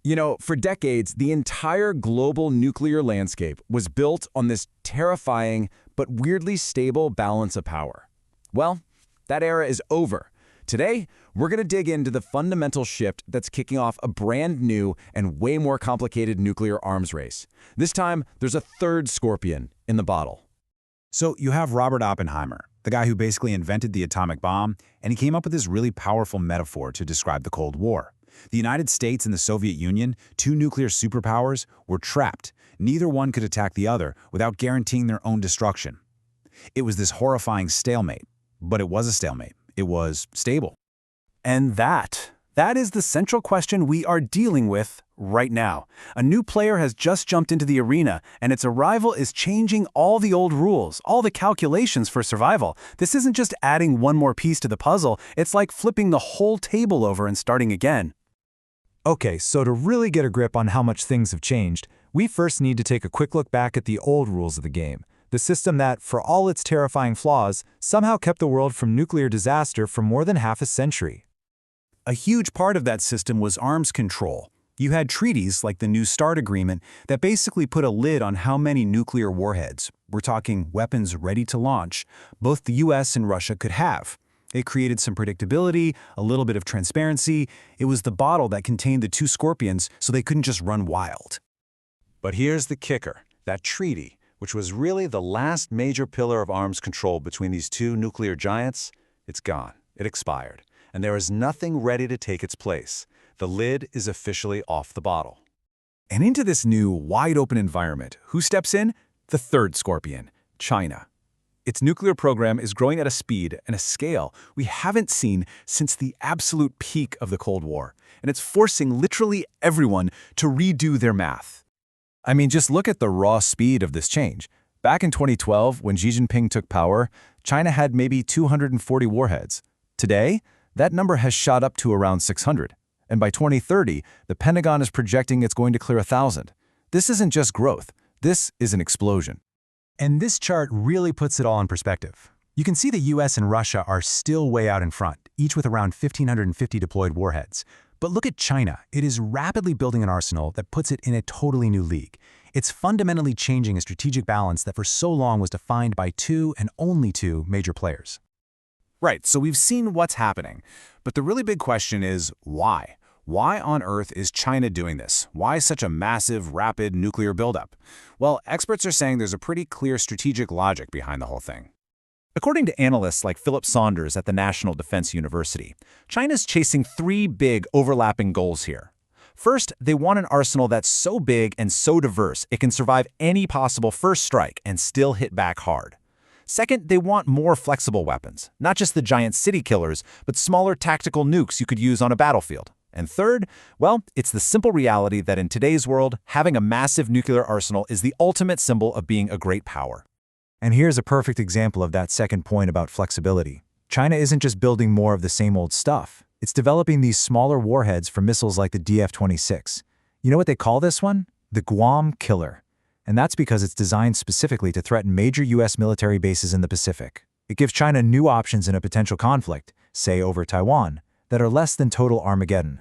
You know, for decades, the entire global nuclear landscape was built on this terrifying but weirdly stable balance of power. Well, that era is over. Today, we're going to dig into the fundamental shift that's kicking off a brand new and way more complicated nuclear arms race. This time, there's a third scorpion in the bottle. So you have Robert Oppenheimer, the guy who basically invented the atomic bomb, and he came up with this really powerful metaphor to describe the Cold War. The United States and the Soviet Union, two nuclear superpowers, were trapped. Neither one could attack the other without guaranteeing their own destruction. It was this horrifying stalemate. But it was a stalemate. It was stable. And that is the central question we are dealing with right now. A new player has just jumped into the arena, and its arrival is changing all the old rules, all the calculations for survival. This isn't just adding one more piece to the puzzle, it's like flipping the whole table over and starting again. Okay, so to really get a grip on how much things have changed, we first need to take a quick look back at the old rules of the game. The system that, for all its terrifying flaws, somehow kept the world from nuclear disaster for more than half a century. A huge part of that system was arms control. You had treaties like the New START agreement that basically put a lid on how many nuclear warheads, we're talking weapons ready to launch, both the US and Russia could have. It created some predictability, a little bit of transparency. It was the bottle that contained the two scorpions so they couldn't just run wild. But here's the kicker. That treaty, which was really the last major pillar of arms control between these two nuclear giants, it's gone. It expired. And there is nothing ready to take its place. The lid is officially off the bottle. And into this new, wide-open environment, who steps in? The third scorpion, China. Its nuclear program is growing at a speed and a scale we haven't seen since the absolute peak of the Cold War, and it's forcing literally everyone to redo their math. I mean, just look at the raw speed of this change. Back in 2012, when Xi Jinping took power, China had maybe 240 warheads. Today, that number has shot up to around 600. And by 2030, the Pentagon is projecting it's going to clear 1,000. This isn't just growth. This is an explosion. And this chart really puts it all in perspective. You can see the US and Russia are still way out in front, each with around 1,550 deployed warheads. But look at China. It is rapidly building an arsenal that puts it in a totally new league. It's fundamentally changing a strategic balance that for so long was defined by two and only two major players. Right, so we've seen what's happening. But the really big question is why? Why on earth is China doing this? Why such a massive, rapid nuclear buildup? Well, experts are saying there's a pretty clear strategic logic behind the whole thing. According to analysts like Philip Saunders at the National Defense University, China's chasing three big overlapping goals here. First, they want an arsenal that's so big and so diverse it can survive any possible first strike and still hit back hard. Second, they want more flexible weapons, not just the giant city killers, but smaller tactical nukes you could use on a battlefield. And third, well, it's the simple reality that in today's world, having a massive nuclear arsenal is the ultimate symbol of being a great power. And here's a perfect example of that second point about flexibility. China isn't just building more of the same old stuff. It's developing these smaller warheads for missiles like the DF-26. You know what they call this one? The Guam Killer. And that's because it's designed specifically to threaten major US military bases in the Pacific. It gives China new options in a potential conflict, say over Taiwan, that are less than total Armageddon.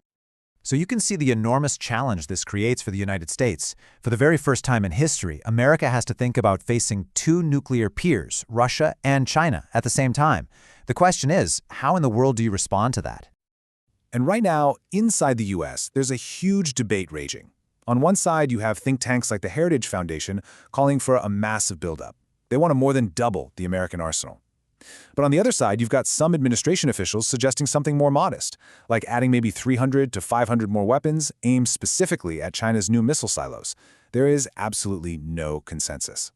So you can see the enormous challenge this creates for the United States. For the very first time in history, America has to think about facing two nuclear peers, Russia and China, at the same time. The question is, how in the world do you respond to that? And right now, inside the US, there's a huge debate raging. On one side, you have think tanks like the Heritage Foundation calling for a massive buildup. They want to more than double the American arsenal. But on the other side, you've got some administration officials suggesting something more modest, like adding maybe 300 to 500 more weapons aimed specifically at China's new missile silos. There is absolutely no consensus.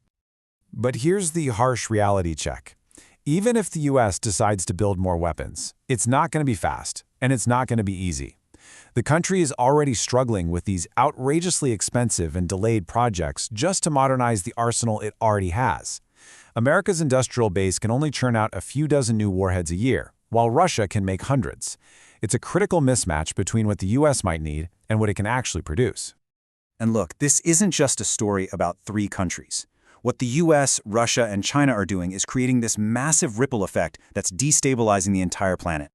But here's the harsh reality check. Even if the US decides to build more weapons, it's not going to be fast, and it's not going to be easy. The country is already struggling with these outrageously expensive and delayed projects just to modernize the arsenal it already has. America's industrial base can only churn out a few dozen new warheads a year, while Russia can make hundreds. It's a critical mismatch between what the US might need and what it can actually produce. And look, this isn't just a story about three countries. What the US, Russia, and China are doing is creating this massive ripple effect that's destabilizing the entire planet.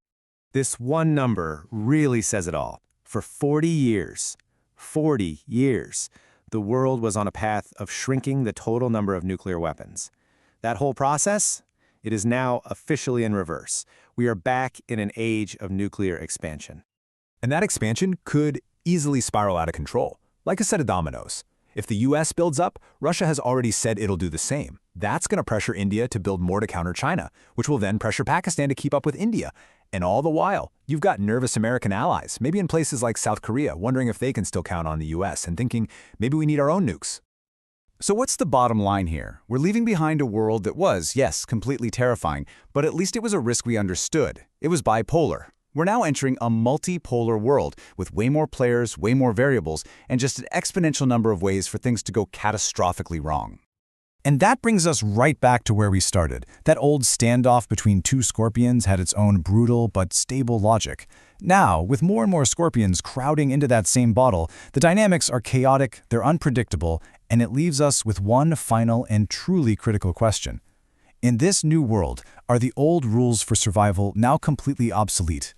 This one number really says it all. For 40 years, 40 years. The world was on a path of shrinking the total number of nuclear weapons. That whole process, it is now officially in reverse. We are back in an age of nuclear expansion. And that expansion could easily spiral out of control, like a set of dominoes. If the US builds up, Russia has already said it'll do the same. That's going to pressure India to build more to counter China, which will then pressure Pakistan to keep up with India. And all the while, you've got nervous American allies, maybe in places like South Korea, wondering if they can still count on the US and thinking maybe we need our own nukes. So what's the bottom line here? We're leaving behind a world that was, yes, completely terrifying, but at least it was a risk we understood. It was bipolar. We're now entering a multipolar world with way more players, way more variables, and just an exponential number of ways for things to go catastrophically wrong. And that brings us right back to where we started. That old standoff between two scorpions had its own brutal but stable logic. Now, with more and more scorpions crowding into that same bottle, the dynamics are chaotic, they're unpredictable, and it leaves us with one final and truly critical question. In this new world, are the old rules for survival now completely obsolete,